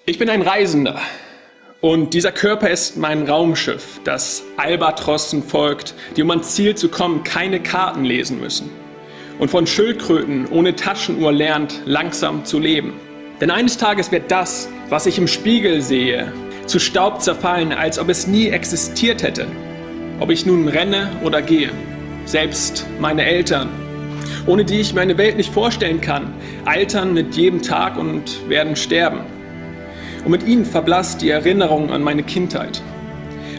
Ich bin ein Reisender und dieser Körper ist mein Raumschiff, das Albatrossen folgt, die um ans Ziel zu kommen keine Karten lesen müssen und von Schildkröten ohne Taschenuhr lernt, langsam zu leben. Denn eines Tages wird das, was ich im Spiegel sehe, zu Staub zerfallen, als ob es nie existiert hätte. Ob ich nun renne oder gehe, selbst meine Eltern, ohne die ich meine Welt nicht vorstellen kann, altern mit jedem Tag und werden sterben. Und mit ihnen verblasst die Erinnerung an meine Kindheit.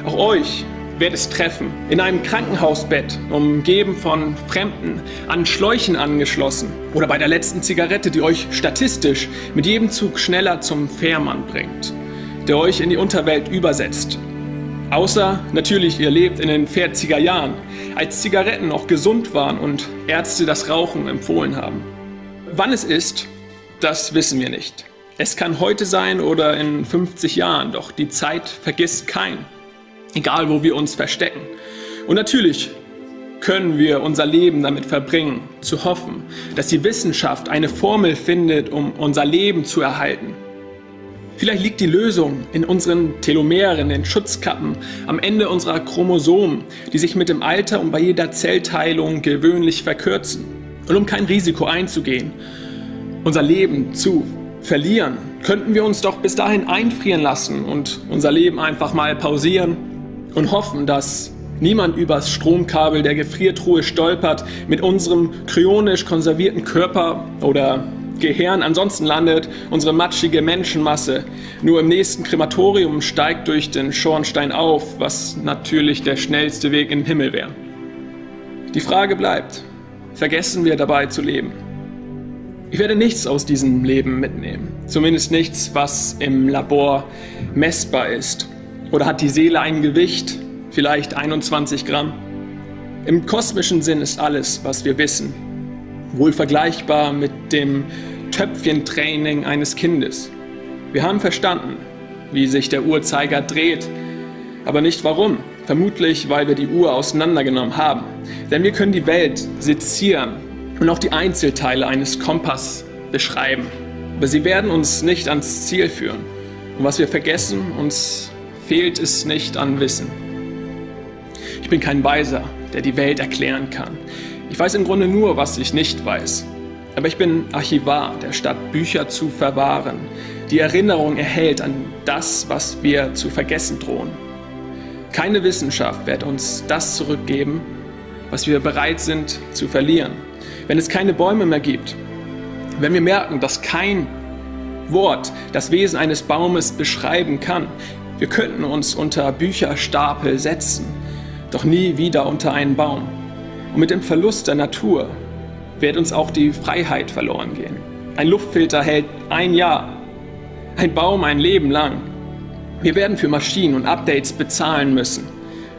Auch euch wird es treffen, in einem Krankenhausbett, umgeben von Fremden, an Schläuchen angeschlossen oder bei der letzten Zigarette, die euch statistisch mit jedem Zug schneller zum Fährmann bringt, der euch in die Unterwelt übersetzt. Außer natürlich, ihr lebt in den 40er Jahren, als Zigaretten noch gesund waren und Ärzte das Rauchen empfohlen haben. Wann es ist, das wissen wir nicht. Es kann heute sein oder in 50 Jahren, doch die Zeit vergisst keinen, egal wo wir uns verstecken. Und natürlich können wir unser Leben damit verbringen, zu hoffen, dass die Wissenschaft eine Formel findet, um unser Leben zu erhalten. Vielleicht liegt die Lösung in unseren Telomeren, den Schutzkappen, am Ende unserer Chromosomen, die sich mit dem Alter und bei jeder Zellteilung gewöhnlich verkürzen. Und um kein Risiko einzugehen, unser Leben zu verlieren, könnten wir uns doch bis dahin einfrieren lassen und unser Leben einfach mal pausieren und hoffen, dass niemand übers Stromkabel der Gefriertruhe stolpert, mit unserem kryonisch konservierten Körper oder Gehirn. Ansonsten landet unsere matschige Menschenmasse nur im nächsten Krematorium, steigt durch den Schornstein auf, was natürlich der schnellste Weg in den Himmel wäre. Die Frage bleibt, vergessen wir dabei zu leben? Ich werde nichts aus diesem Leben mitnehmen, zumindest nichts, was im Labor messbar ist. Oder hat die Seele ein Gewicht, vielleicht 21 Gramm? Im kosmischen Sinn ist alles, was wir wissen, wohl vergleichbar mit dem Töpfchentraining eines Kindes. Wir haben verstanden, wie sich der Uhrzeiger dreht, aber nicht warum. Vermutlich, weil wir die Uhr auseinandergenommen haben. Denn wir können die Welt sezieren und auch die Einzelteile eines Kompass beschreiben. Aber sie werden uns nicht ans Ziel führen. Und was wir vergessen, uns fehlt es nicht an Wissen. Ich bin kein Weiser, der die Welt erklären kann. Ich weiß im Grunde nur, was ich nicht weiß. Aber ich bin Archivar, der statt Bücher zu verwahren, die Erinnerung erhält an das, was wir zu vergessen drohen. Keine Wissenschaft wird uns das zurückgeben, was wir bereit sind zu verlieren. Wenn es keine Bäume mehr gibt, wenn wir merken, dass kein Wort das Wesen eines Baumes beschreiben kann, wir könnten uns unter Bücherstapel setzen, doch nie wieder unter einen Baum. Und mit dem Verlust der Natur wird uns auch die Freiheit verloren gehen. Ein Luftfilter hält ein Jahr, ein Baum ein Leben lang. Wir werden für Maschinen und Updates bezahlen müssen,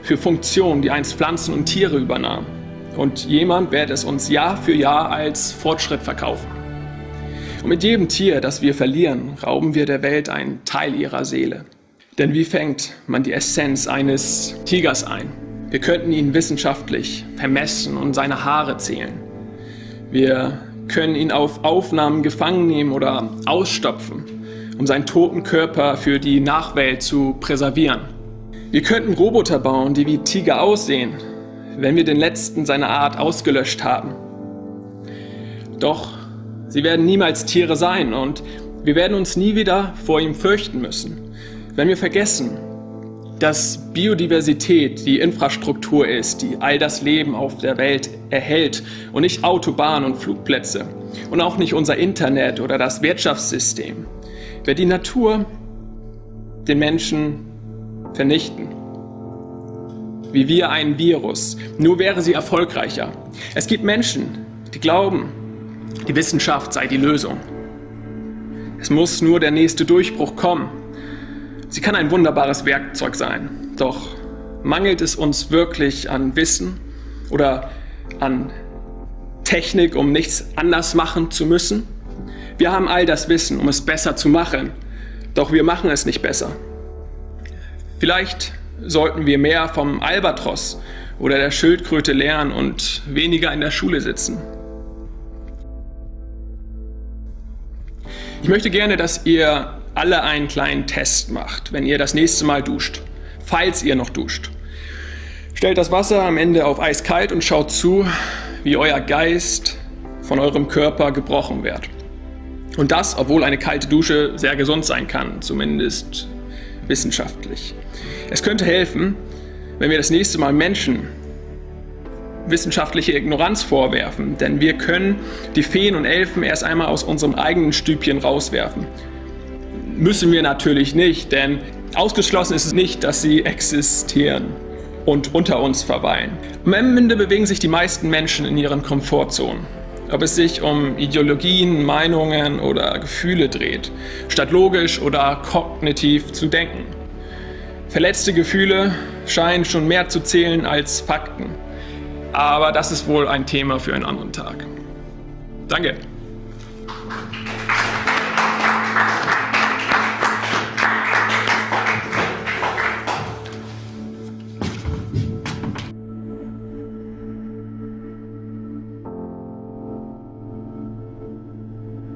für Funktionen, die einst Pflanzen und Tiere übernahmen. Und jemand wird es uns Jahr für Jahr als Fortschritt verkaufen. Und mit jedem Tier, das wir verlieren, rauben wir der Welt einen Teil ihrer Seele. Denn wie fängt man die Essenz eines Tigers ein? Wir könnten ihn wissenschaftlich vermessen und seine Haare zählen. Wir können ihn auf Aufnahmen gefangen nehmen oder ausstopfen, um seinen toten Körper für die Nachwelt zu präservieren. Wir könnten Roboter bauen, die wie Tiger aussehen, wenn wir den letzten seiner Art ausgelöscht haben. Doch sie werden niemals Tiere sein und wir werden uns nie wieder vor ihm fürchten müssen, wenn wir vergessen, dass Biodiversität die Infrastruktur ist, die all das Leben auf der Welt erhält und nicht Autobahnen und Flugplätze und auch nicht unser Internet oder das Wirtschaftssystem, wird die Natur den Menschen vernichten. Wie wir ein Virus, nur wäre sie erfolgreicher. Es gibt Menschen, die glauben, die Wissenschaft sei die Lösung. Es muss nur der nächste Durchbruch kommen. Sie kann ein wunderbares Werkzeug sein, doch mangelt es uns wirklich an Wissen oder an Technik, um nichts anders machen zu müssen? Wir haben all das Wissen, um es besser zu machen, doch wir machen es nicht besser. Vielleicht sollten wir mehr vom Albatros oder der Schildkröte lernen und weniger in der Schule sitzen. Ich möchte gerne, dass ihr alle einen kleinen Test macht, wenn ihr das nächste Mal duscht, falls ihr noch duscht. Stellt das Wasser am Ende auf eiskalt und schaut zu, wie euer Geist von eurem Körper gebrochen wird. Und das, obwohl eine kalte Dusche sehr gesund sein kann, zumindest wissenschaftlich. Es könnte helfen, wenn wir das nächste Mal Menschen wissenschaftliche Ignoranz vorwerfen, denn wir können die Feen und Elfen erst einmal aus unserem eigenen Stübchen rauswerfen. Müssen wir natürlich nicht, denn ausgeschlossen ist es nicht, dass sie existieren und unter uns verweilen. Am Ende bewegen sich die meisten Menschen in ihren Komfortzonen. Ob es sich um Ideologien, Meinungen oder Gefühle dreht, statt logisch oder kognitiv zu denken. Verletzte Gefühle scheinen schon mehr zu zählen als Fakten. Aber das ist wohl ein Thema für einen anderen Tag. Danke.